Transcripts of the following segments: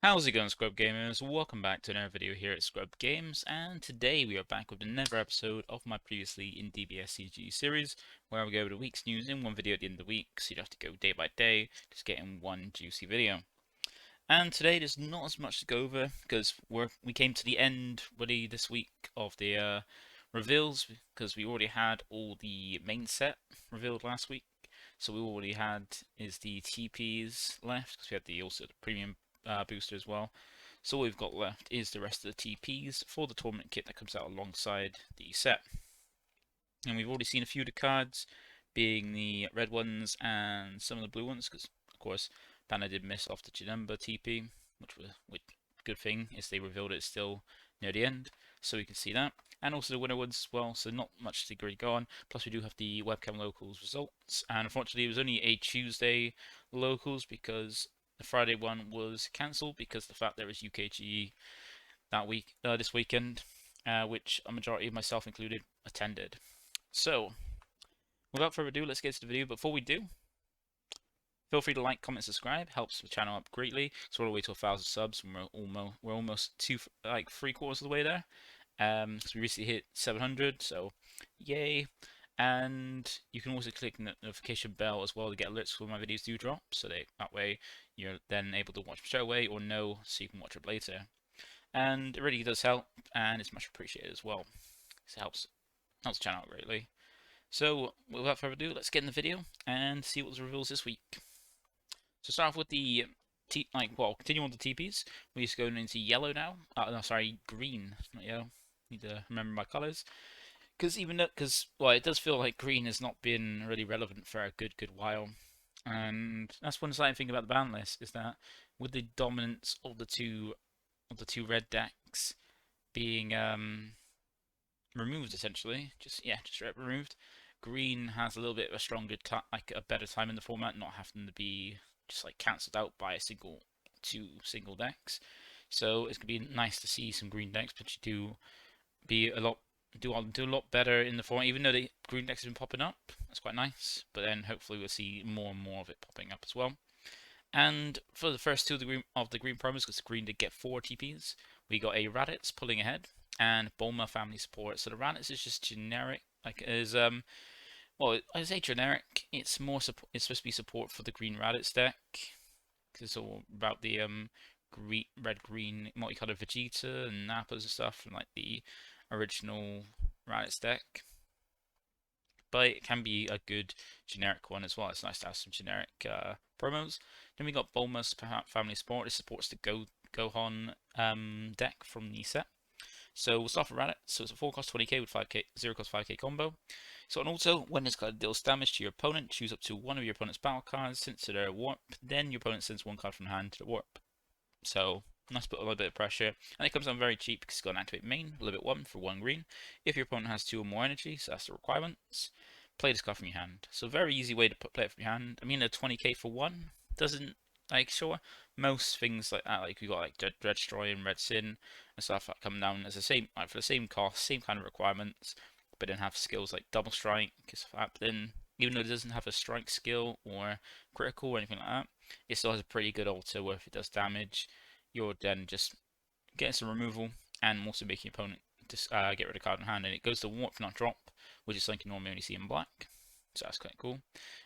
How's it going, ScrubGamers? Welcome back to another video here at ScrubGames, and today we are back with another episode of my previously in DBSCG series, where we go over the week's news in one video at the end of the week, so you don't have to go day by day, just get in one juicy video. And today there's not as much to go over, because we came to the end really this week of the reveals, because we already had all the main set revealed last week. So we already had is the TPs left, because we had also the premium booster as well. So all we've got left is the rest of the TPs for the tournament kit that comes out alongside the set. And we've already seen a few of the cards, being the red ones and some of the blue ones, because of course Banner did miss off the Janemba TP, which good thing is they revealed it still near the end, so we can see that. And also the winner ones as well, so not much to really go on. Plus we do have the Webcam locals results, and unfortunately it was only a Tuesday locals because the Friday one was cancelled because of the fact there was UKG that week, this weekend, which a majority of myself included attended. So, without further ado, let's get to the video. Before we do, feel free to like, comment, subscribe. Helps the channel up greatly. So all the way to 1,000 subs, and we're almost three-quarters of the way there. So we recently hit 700, so yay! And you can also click the notification bell as well to get alerts when my videos do drop. So that way you're then able to watch them straight away or know, so you can watch it later. And it really does help, and it's much appreciated as well. It helps the channel out greatly. So without further ado, let's get in the video and see what was reveals this week. So start off with the continue on the TPs. We're just going into yellow now. No, sorry, green, not yellow. Need to remember my colours. Because it does feel like green has not been really relevant for a good while. And that's one slight thing about the ban list is that with the dominance of the two red decks being removed essentially, just removed, green has a little bit of a stronger a better time in the format, not having to be just like cancelled out by two single decks. So it's gonna be nice to see some green decks potentially do a lot better in the format, even though the green decks have been popping up. That's quite nice. But then hopefully we'll see more and more of it popping up as well. And for the first two of the green promos, because the green did get 4 TPs, we got a Raditz pulling ahead and Bulma family support. So the Raditz is just generic, well, I say generic. It's more it's supposed to be support for the green Raditz deck, because it's all about the red green multicolored Vegeta and Nappas and stuff from like the original Raditz deck. But it can be a good generic one as well. It's nice to have some generic promos. Then we got Bulma's family support. It supports the Gohan deck from the set. So we'll start with Raditz. So it's a 4 cost 20k with 5k 0 cost 5k combo. So and also when this card deals damage to your opponent, choose up to one of your opponent's battle cards sent to their warp. Then your opponent sends one card from hand to the warp. So nice, put a little bit of pressure, and it comes down very cheap because it's got an activate main, limit 1 for 1 green. If your opponent has 2 or more energy, so that's the requirements, play this card from your hand. So very easy way to play it from your hand. I mean, a 20k for 1 doesn't, sure, most things like that, like we got like Dreadstroy and Red Sin and stuff that come down as the same, for the same cost, same kind of requirements, but then have skills like Double Strike, but then even though it doesn't have a strike skill or critical or anything like that, it still has a pretty good alter where if it does damage, you're then just getting some removal and also making your opponent just get rid of card in hand. And it goes to warp, not drop, which is something you normally only see in black. So that's quite cool.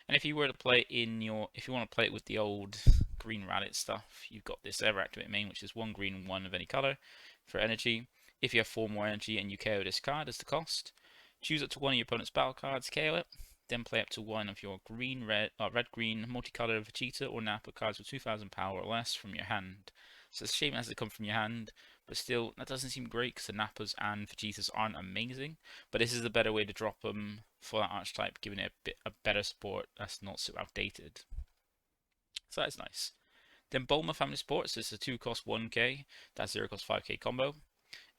And if you were to play it if you want to play it with the old green Raditz stuff, you've got this ever activate main, which is 1 green and 1 of any color for energy. If you have 4 more energy and you KO this card as the cost, choose up to one of your opponent's battle cards, KO it. Then play up to one of your red-green multicolored Vegeta or Nappa cards with 2,000 power or less from your hand. So it's a shame it has to come from your hand, but still, that doesn't seem great because the Nappas and Vegetas aren't amazing. But this is a better way to drop them for that archetype, giving it a better support that's not so outdated. So that's nice. Then Bulma Family Support, so it's a 2 cost 1k, that's 0 cost 5k combo.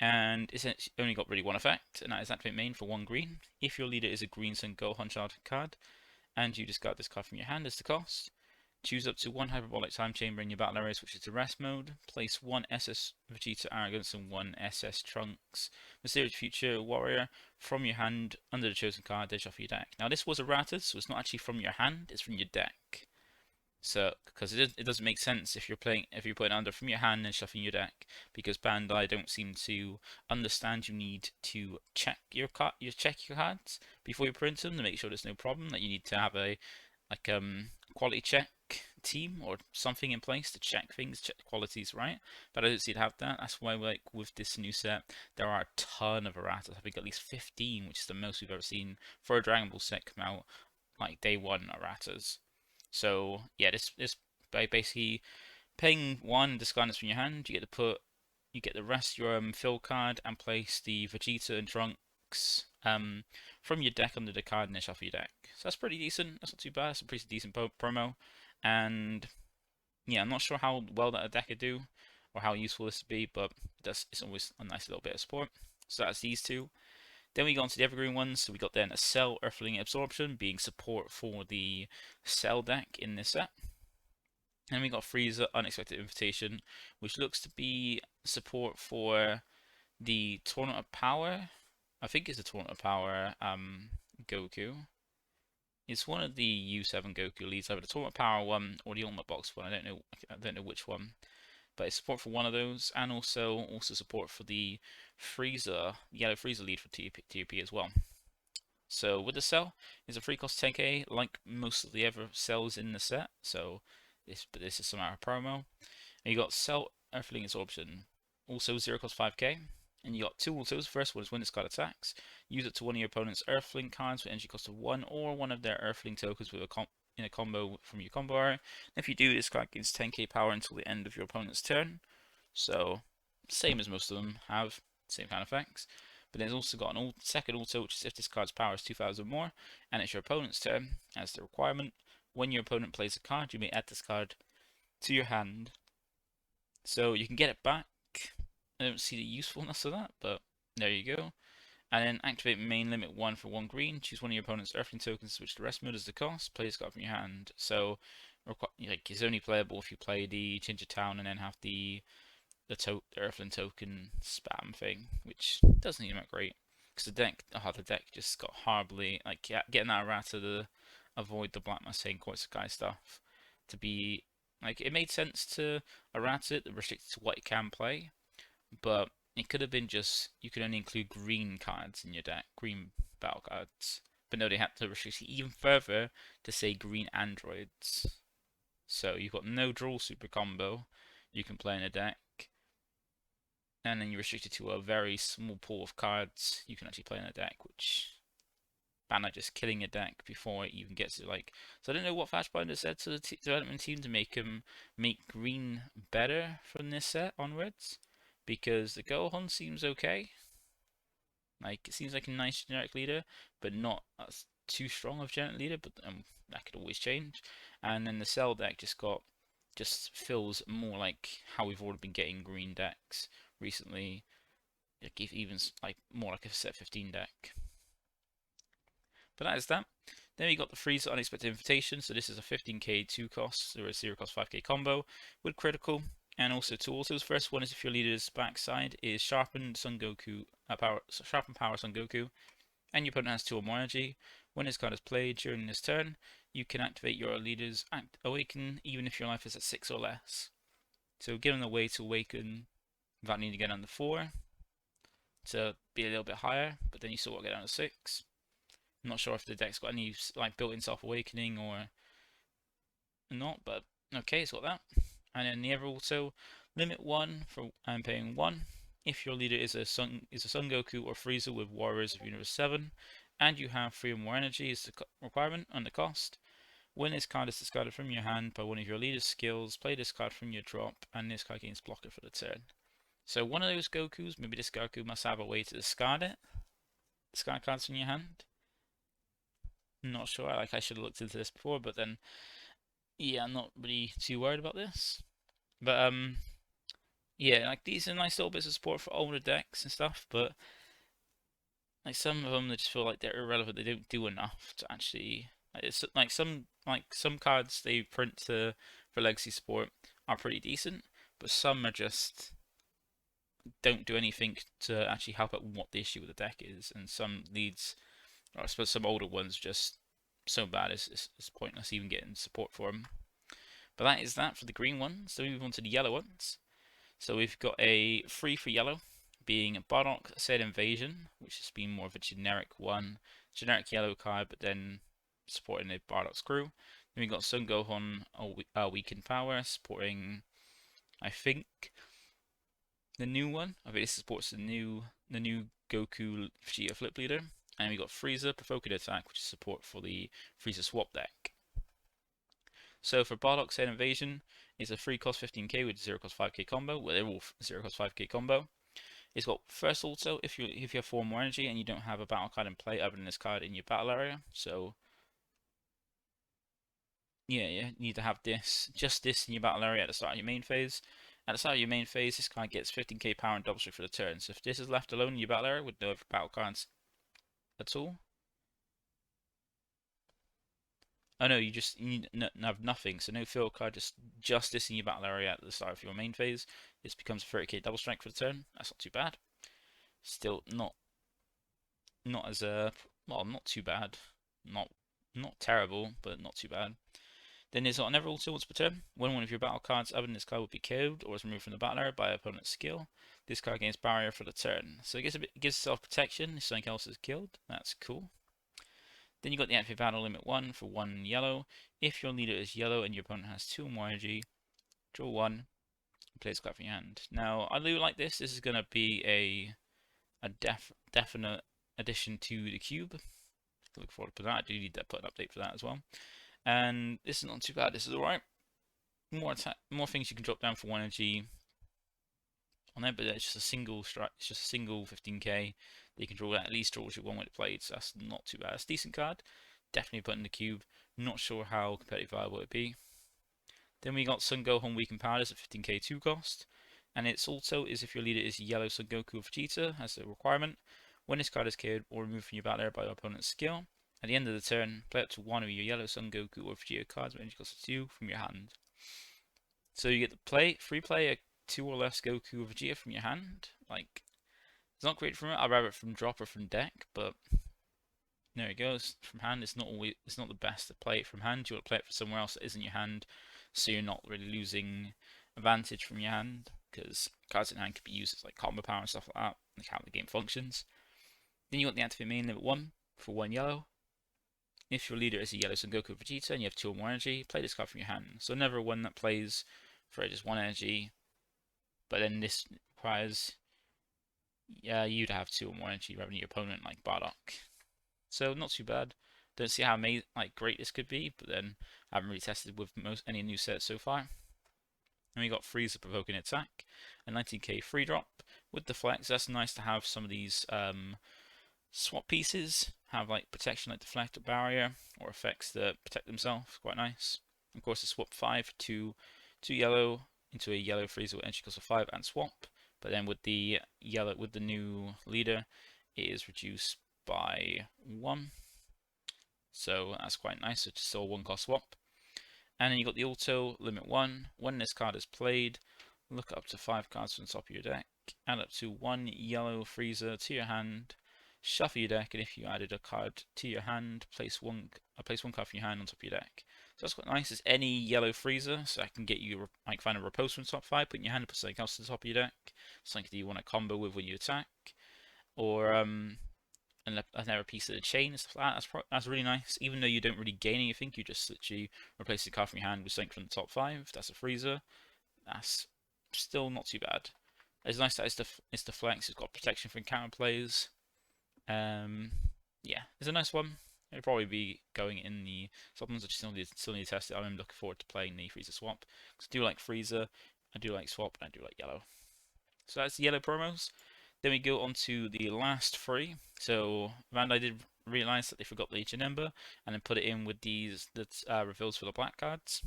And it's only got really one effect, and that is activate main for 1 green. If your leader is a green Sun Gohan child card, and you discard this card from your hand as the cost, choose up to 1 Hyperbolic Time Chamber in your battle areas, which is the rest mode. Place 1 SS Vegeta Arrogance and 1 SS Trunks Mysterious Future Warrior from your hand under the chosen card, dish off your deck. Now this was errata, so it's not actually from your hand, it's from your deck. So, because it doesn't make sense if you're putting under from your hand and shuffling your deck, because Bandai don't seem to understand you need to check your cards before you print them to make sure there's no problem. That you need to have a quality check team or something in place to check things, check the qualities right. But I don't see it have that. That's why like with this new set, there are a ton of erratas. I think at least 15, which is the most we've ever seen for a Dragon Ball set come out like day one erratas. So yeah, this by basically paying one, discard this from your hand, you get the rest of your fill card and place the Vegeta and Trunks from your deck under the card and then shuffle your deck. So that's pretty decent. That's not too bad. It's a pretty decent promo. And yeah, I'm not sure how well that a deck could do or how useful this would be, but it's always a nice little bit of support. So that's these two. Then we go on to the evergreen ones. So we got then a Cell Earthling Absorption being support for the Cell deck in this set. And we got Frieza Unexpected Invitation, which looks to be support for the Tournament of Power. I think it's the Tournament of Power Goku. It's one of the U7 Goku leads, either the Tournament of Power one or the Ultimate Box one. I don't know which one, but it's support for one of those, and also support for the Frieza, Yellow Frieza lead for TP as well. So with the cell, it's a free cost 10k, like most of the other cells in the set. So this is some out of promo. And you got Cell Earthling Absorption, also 0 cost 5k. And you got two autos. First one is when this card attacks, use it to one of your opponent's Earthling cards with energy cost of 1 or one of their Earthling tokens with in a combo from your combo art. And if you do, this card gains 10k power until the end of your opponent's turn. So same as most of them have, same kind of effects. But there's also got an second auto, which is if this card's power is 2000 or more, and it's your opponent's turn, as the requirement. When your opponent plays a card, you may add this card to your hand. So you can get it back. I don't see the usefulness of that, but there you go. And then activate main limit 1 for 1 green. Choose one of your opponent's Earthling tokens, switch the rest mode as the cost. Play this card from your hand. So like it's only playable if you play the Ginger Town and then have the Earthling token spam thing, which doesn't even look great. Because the deck just got horribly, like getting that errata to avoid the Black Mustang Koisakai stuff. To be, like, it made sense to errata it, restricted to what it can play, but it could have been just, you could only include green cards in your deck, green battle cards. But no, they had to restrict it even further to say green androids. So you've got no draw super combo you can play in a deck, and then you're restricted to a very small pool of cards you can actually play in a deck, which Banner just killing a deck before it even gets to like. So I don't know what Flashbinder said to the development team to make green better from this set onwards, because the Gohan seems okay. Like it seems like a nice generic leader, but not too strong of generic leader. But that could always change. And then the Cell deck just feels more like how we've already been getting green decks recently. Even like more like a set 15 deck. But that is that. Then we got the Frieza Unexpected Invitation. So this is a 15k 2 cost, or a 0 cost 5k combo with critical and also two autos. First one is if your leader's backside is Sharpened Son Goku, Sharpened Power Son Goku, and your opponent has 2 or more energy. When this card is played during this turn, you can activate your leader's Awaken even if your life is at 6 or less. So give them a way to awaken without needing to get under 4 to be a little bit higher, but then you still want to get down to 6. I'm not sure if the deck's got any like built-in self-awakening or not, but okay, it's got that. And then the other also limit 1 for paying 1 if your leader is a Son Goku or Frieza with Warriors of Universe 7, and you have 3 or more energy is the requirement and the cost. When this card is discarded from your hand by one of your leader's skills, play this card from your drop, and this card gains blocker for the turn. So one of those Gokus, maybe this Goku must have a way to discard it. Discard cards from your hand. Not sure. Like I should have looked into this before, but then yeah, I'm not really too worried about this. But yeah, like these are nice little bits of support for older decks and stuff, but like some of them, they just feel like they're irrelevant. They don't do enough to actually. It's like some cards they print for legacy support are pretty decent, but some are just don't do anything to actually help out what the issue with the deck is, and some leads, or I suppose some older ones, just so bad it's pointless even getting support for them. But that is that for the green ones. So we move on to the yellow ones. So we've got a free for yellow, being Bardock said Invasion, which has been more of a generic one, generic yellow card, but then supporting the Bardock's crew. Then we've got Sun Gohan, Weakened Power, supporting, I think, the new one. I think this supports the new Goku Vegeta Flip Leader. And we got Frieza, Provoking Attack, which is support for the Frieza Swap deck. So for Bardock said Invasion, it's a free cost 15k with 0 cost 5k combo. Well, they're all 0 cost 5k combo. It's got first also if you have 4 more energy and you don't have a battle card in play other than this card in your battle area. So yeah, you need to have just this in your battle area at the start of your main phase. At the start of your main phase, this card gets 15k power and double strike for the turn. So if this is left alone in your battle area with no other battle cards at all, oh no, you need have nothing. So no field card, just this in your battle area at the start of your main phase. This becomes a 30k double strike for the turn. That's not too bad. Still not as well, not too bad. Not terrible, but not too bad. Then there's never also once per turn. When one of your battle cards other than this card will be KO'd or is removed from the battle area by opponent's skill, this card gains barrier for the turn. So it gives itself protection if something else is killed. That's cool. Then you got the active battle limit 1 for 1 yellow. If your leader is yellow and your opponent has 2 or more energy, draw 1 and play this card from your hand. Now I do like this. This is going to be a definite addition to the cube. Look forward to that. I do need to put an update for that as well. And this is not too bad. This is alright. More things you can drop down for 1 energy on there, but it's just a single strike. It's just a single 15k that you can draw. At least draws you 1 when it played, so that's not too bad. It's a decent card. Definitely put in the cube. Not sure how competitive viable it'd be. Then we got Sun Gohan Weakened Power at 15k 2 cost. And it's also is if your leader is yellow Son Goku or Vegeta as a requirement. When this card is KO'd or removed from your battle area by your opponent's skill, at the end of the turn, play up to 1 of your yellow Son Goku or Vegeta cards with energy cost 2 from your hand. So you get to free play a 2 or less Goku or Vegeta from your hand. Like, it's not great from it. I'd rather it from drop or from deck, but there it goes. From hand, it's not the best to play it from hand. You want to play it for somewhere else that isn't your hand, so you're not really losing advantage from your hand, because cards in hand can be used as like combo power and stuff like that, like how the game functions. Then you got the activate main limit 1 for 1 yellow. If your leader is a yellow Son Goku or Vegeta and you have 2 or more energy, play this card from your hand. So never one that plays for just 1 energy, but then this requires you to have 2 or more energy rather than your opponent, like Bardock. So not too bad. Don't see how great this could be, but then I haven't really tested with any new sets so far. And we got Frieza Provoking Attack, a 19k free drop with the flex. That's nice to have some of these swap pieces have like protection like deflect or barrier or effects that protect themselves. Quite nice. Of course, it's swap 5 to 2 yellow into a yellow Frieza with energy cost of 5 and swap. But then with the new leader, it is reduced by 1. So that's quite nice. So it's still a 1 cost swap. And then you got the auto limit 1. When this card is played, look up to 5 cards from the top of your deck, add up to 1 yellow Frieza to your hand, shuffle your deck, and if you added a card to your hand, place one card from your hand on top of your deck. So that's quite nice. It's any yellow Frieza, so I can get you find a riposte from the top 5, put in your hand and put something else to the top of your deck, something that you want to combo with when you attack, or another piece of the chain and stuff like that. That's really nice. Even though you don't really gain anything, you just literally replace the card from your hand with something from the top 5. That's a Frieza. That's still not too bad. It's nice that it's the flex. It's got protection from counter plays. Yeah, it's a nice one. It'll probably be going in the supplements. I still need to test it. I'm looking forward to playing the Frieza swap. Because I do like Frieza, I do like swap, and I do like yellow. So that's the yellow promos. Then we go on to the last 3. So Bandai did realize that they forgot the Janemba and then put it in with these reveals for the black cards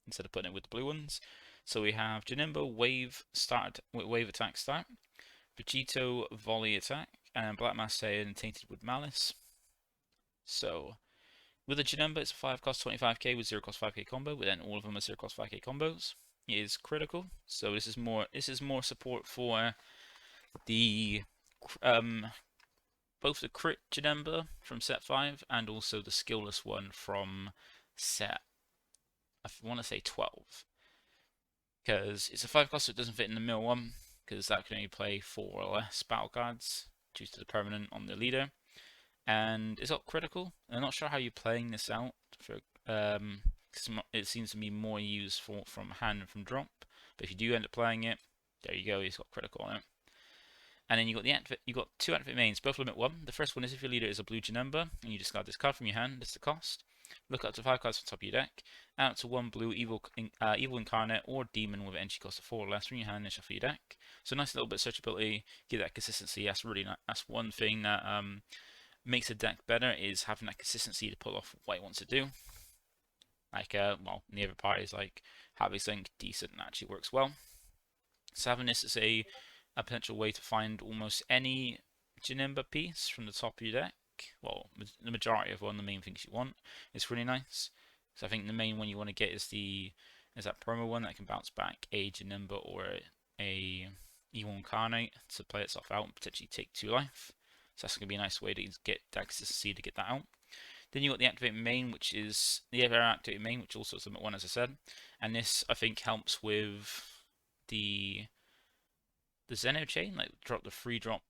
instead of putting it with the blue ones. So we have Janemba wave attack start, Vegito volley attack, and Black Mass Saiyan tainted with malice. So with the Janemba, it's a 5 cost 25k with 0 cost 5k combo, but then all of them are 0 cost 5k combos. It is critical, so this is more support for the both the crit Janemba from set 5 and also the skillless one from set I want to say 12. Because it's a 5 cost, so it doesn't fit in the mill one, because that can only play 4 or less battle cards due to the permanent on the leader. And it's got critical. I'm not sure how you're playing this out. It seems to be more used from hand and from drop. But if you do end up playing it, there you go, it's got critical on it. And then you got 2 activate mains, both limit 1. The first one is if your leader is a blue number and you discard this card from your hand, that's the cost. Look up to 5 cards from the top of your deck. Add up to 1 blue evil incarnate or demon with entry cost of 4 or less from your hand and shuffle your deck. So nice little bit of searchability, give that consistency. That's really nice. That's one thing that makes a deck better, is having that consistency to pull off what it wants to do. Like well, the other part is like having something decent and actually works well. So having this is a potential way to find almost any Janimba piece from the top of your deck. Well, the majority of one of the main things you want. It's really nice. So I think the main one you want to get is that promo one that can bounce back a Janimba or a Evil Incarnate to play itself out and potentially take 2 life. So that's going to be a nice way to get that consistency to get that out. Then you got the activate main, which is the other activate main, which also is limit 1, as I said. And this I think helps with the Zeno chain, like drop the free drop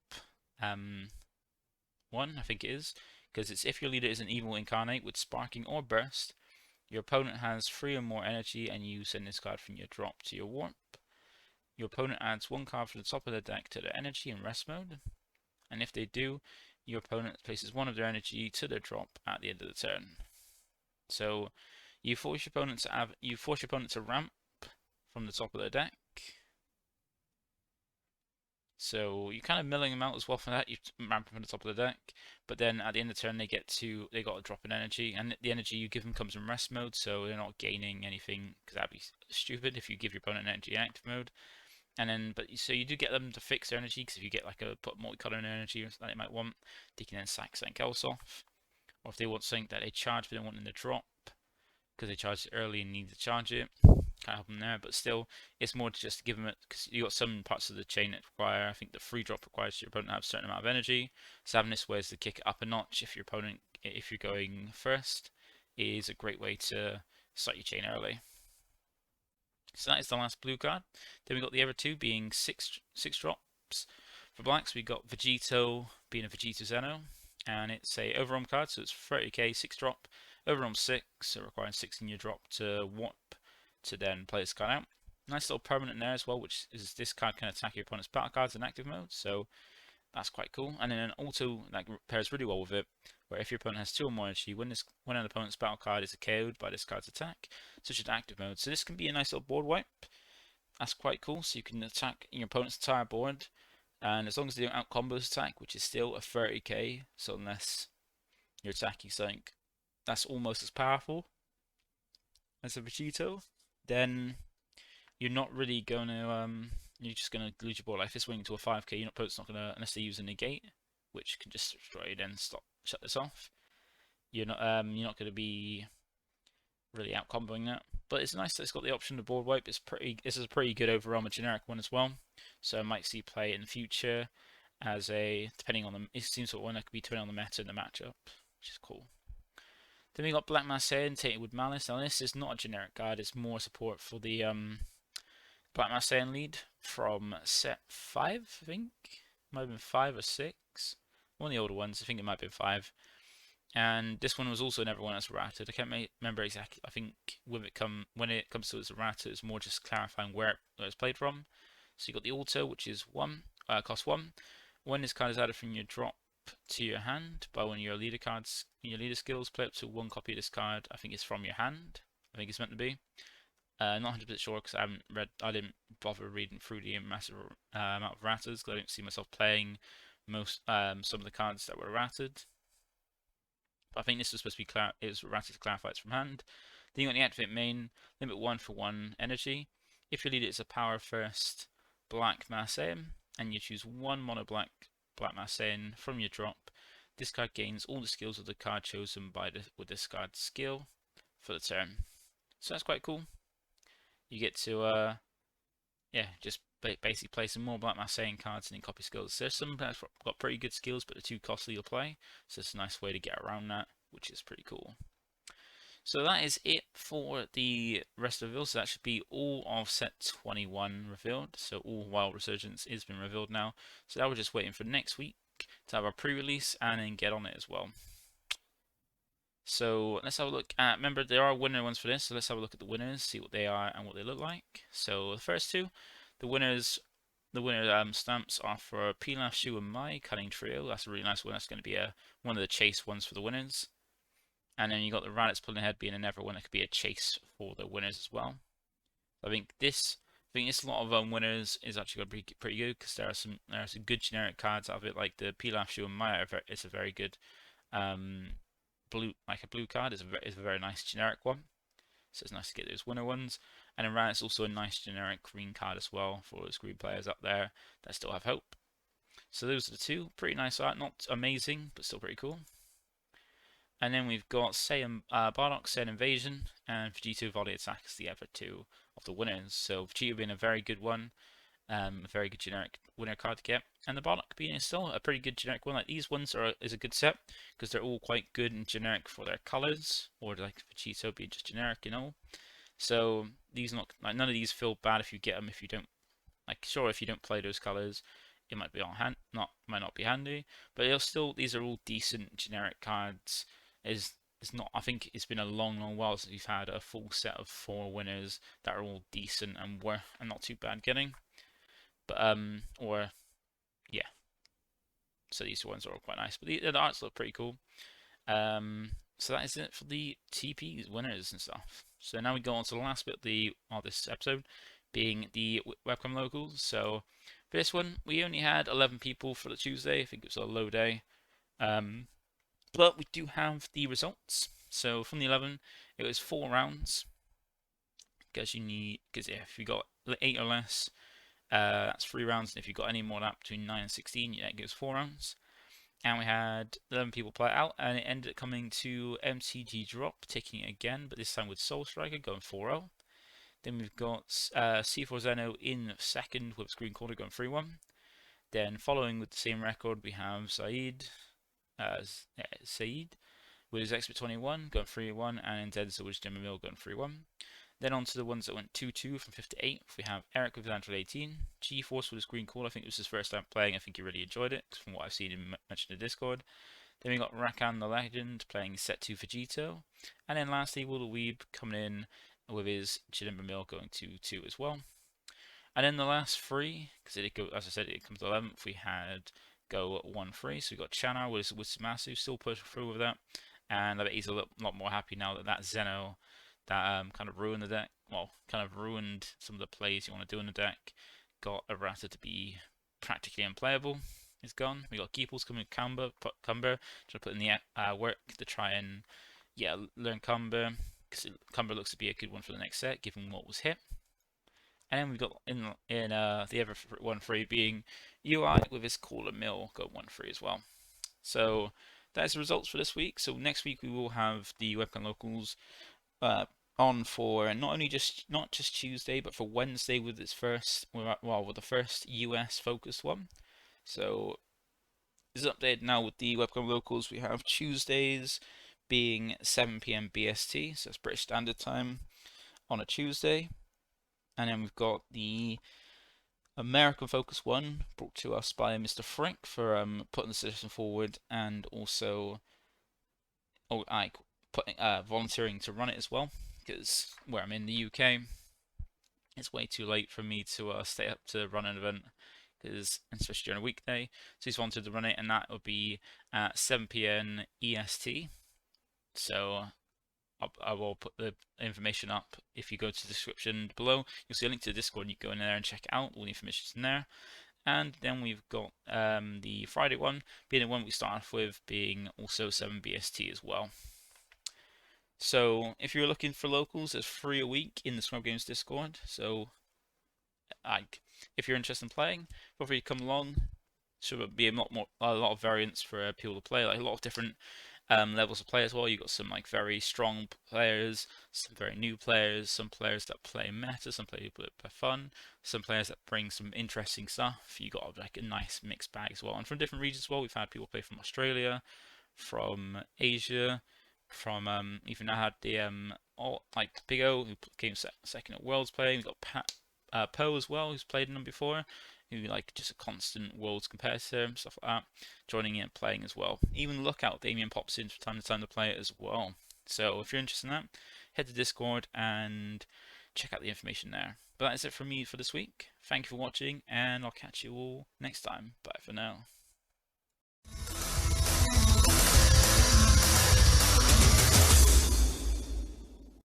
one, I think it is, because it's if your leader is an evil incarnate with sparking or burst, your opponent has 3 or more energy and you send this card from your drop to your warp. Your opponent adds 1 card from the top of the deck to their energy in rest mode, and if they do, your opponent places 1 of their energy to their drop at the end of the turn. So you force your opponent to ramp from the top of the deck. So you're kind of milling them out as well for that. You ramp them from the top of the deck, but then at the end of the turn they got to drop an energy, and the energy you give them comes in rest mode, so they're not gaining anything, because that'd be stupid if you give your opponent an energy in active mode. And then, so you do get them to fix their energy, because if you get like a multicolour in energy that they might want, they can then sack something else off. Or if they want something that they charge but they want in the drop, because they charged it early and need to charge it, can't help them there. But still, it's more to just give them it, because you got some parts of the chain that require, I think the free drop requires your opponent to have a certain amount of energy. So having this way is to kick it up a notch if you're going first, is a great way to start your chain early. So that is the last blue card. Then we got the other 2 being 6 drops. For blacks, we got Vegito being a Vegito Zeno, and it's a overwhelm card, so it's 30k 6 drop. Overwhelm 6, so requiring 6 in your drop to warp to then play this card out. Nice little permanent there as well, which is this card can attack your opponent's battle cards in active mode, so that's quite cool. And then an auto that pairs really well with it, where if your opponent has 2 or more energy, when an opponent's battle card is KO'd by this card's attack, such as active mode. So this can be a nice little board wipe. That's quite cool. So you can attack your opponent's entire board, and as long as they don't out combo this attack, which is still a 30k, so unless you're attacking something that's almost as powerful as a Vegito, then you're not really going to you're just going to lose your board life. If it's swinging to a 5k, your opponent's not going to, unless they use a negate, which can just destroy it and shut this off. You're not going to be really out comboing that. But it's nice that it's got the option to board wipe. This is a pretty good overall, a generic one as well. So I might see play in the future as depending on it seems like one that could be depending on the meta and the matchup, which is cool. Then we got Black Marseille tainted with Malice. Now this is not a generic card, it's more support for the Black Marseille lead from set 5, I think. Might have been 5 or 6. One of the older ones, I think it might have been 5. And this one was also never one that's errated. I can't remember exactly. I think when it comes to its errata, it's more just clarifying where it's played from. So you got the auto, which is cost 1. When this card is added from your drop to your hand by one of your leader cards in your leader skills, play up to 1 copy of this card. I think it's from your hand. I think it's meant to be. Not 100% sure because I didn't bother reading through the massive amount of erratas because I don't see myself playing some of the cards that were errated. But I think this was supposed to be it was errated to clarify it's from hand. Then you got the activate main, limit 1 for 1 energy. If your leader is a power first Black Marseille and you choose 1 mono Black Marseille from your drop, this card gains all the skills of the card chosen with this card's skill for the turn. So that's quite cool. You get to just basically play some more Black Marseille cards and then copy skills. There's some that's got pretty good skills, but they're too costly to play, so it's a nice way to get around that, which is pretty cool. So that is it for the rest of the reveals. So that should be all of set 21 revealed. So all Wild Resurgence has been revealed now. So now we're just waiting for next week to have our pre-release and then get on it as well. So let's have a look at, remember there are winner ones for this, so let's have a look at the winners, see what they are and what they look like. So the first two, the winner stamps are for Pilaf, Shu and Mai Cutting Trio. That's a really nice one. That's going to be one of the chase ones for the winners. And then you got the Raditz Pulling Ahead being another one that could be a chase for the winners as well. I think this lot of winners is actually going to be pretty good because there are some good generic cards out of it, like the Pilaf, Shu and Mai. It's a very good blue card is a very nice generic one. So it's nice to get those winner ones. And then Raditz also a nice generic green card as well for those green players up there that still have hope. So those are the two. Pretty nice art, not amazing, but still pretty cool. And then we've got Bardock, Saiyan Invasion, and Vegito Volley Attack as the other two of the winners. So Vegito being a very good one, a very good generic winner card to get, and the Bardock being still a pretty good generic one. Like these ones is a good set because they're all quite good and generic for their colors, or like Vegito being just generic, you know. So these none of these feel bad if you get them. If you don't if you don't play those colors, it might be might not be handy. But these are all decent generic cards. I think it's been a long while since we've had a full set of 4 winners that are all decent and not too bad getting. But yeah. So these ones are all quite nice, but the arts look pretty cool. So that is it for the TPs, winners and stuff. So now we go on to the last bit of this episode, being the webcam locals. So for this one, we only had 11 people for the Tuesday. I think it was a low day. But we do have the results. So from the 11, it was 4 rounds. Because if you got 8 or less, that's 3 rounds. And if you got any more than that between 9 and 16, yeah, it gives 4 rounds. And we had 11 people play it out, and it ended up coming to MTG Drop, ticking again, but this time with Soul Striker going 4-0. Then we've got C4 Zeno in second with Screen Corner going 3-1. Then following with the same record, we have Saeed with his Expert 21 going 3-1, and Denzel with Jimmy Mill going 3-1. Then on to the ones that went 2-2 from 5th to 8th. We have Eric with Android 18, G-Force with his Green Call. I think it was his first time playing. I think he really enjoyed it from what I've seen him mention in the Discord. Then we got Rakan the Legend playing Set 2 Vegito. And then lastly, Will the Weeb coming in with his Jinimba Mill going 2-2 as well. And then the last 3, because as I said, it comes to 11th, we had go 1-3. So we got Chana with Samasu still pushing through with that. And I bet he's a lot more happy now that Zeno that kind of ruined the deck. Well, kind of ruined some of the plays you want to do in the deck. Got Errata to be practically unplayable. Is gone. We got Geeples coming with Cumber, trying to put in the work to try and learn Cumber, because Cumber looks to be a good one for the next set, given what was hit. And then we've got in the other 1-3 being UI with his Caller Mill go 1-3 as well. So that is the results for this week. So next week we will have the webcam locals on for not just Tuesday, but for Wednesday with the first US focused one. So this is updated now with the webcam locals. We have Tuesdays being 7 PM BST, so it's British Standard Time on a Tuesday, and then we've got the American focus one brought to us by Mr. Frank for putting the suggestion forward, and also volunteering to run it as well, because where I'm in the UK, it's way too late for me to stay up to run an event, because especially during a weekday. So he's wanted to run it, and that will be at 7 PM EST. So I will put the information up. If you go to the description below, you'll see a link to the Discord. You can go in there and check it out. All the information's in there. And then we've got the Friday one being the one we start off with, being also 7 BST as well. So if you're looking for locals, there's 3 a week in the ScrubGames Discord. So if you're interested in playing, feel free to come along. Should be a lot of variants for people to play, like a lot of different levels of play as well. You've got some very strong players, some very new players, some players that play meta, some players that play fun, some players that bring some interesting stuff. You got a nice mixed bag as well, and from different regions as well. We've had people play from Australia, from Asia, even I had the all like Big O who came second at Worlds playing. We got Poe as well, who's played in them before, who like just a constant Worlds competitor and stuff like that, joining in and playing as well. Even Lookout Damien pops in from time to time to play it as well. So if you're interested in that, head to Discord and check out the information there. But that's it from me for this week. Thank you for watching, and I'll catch you all next time. Bye for now.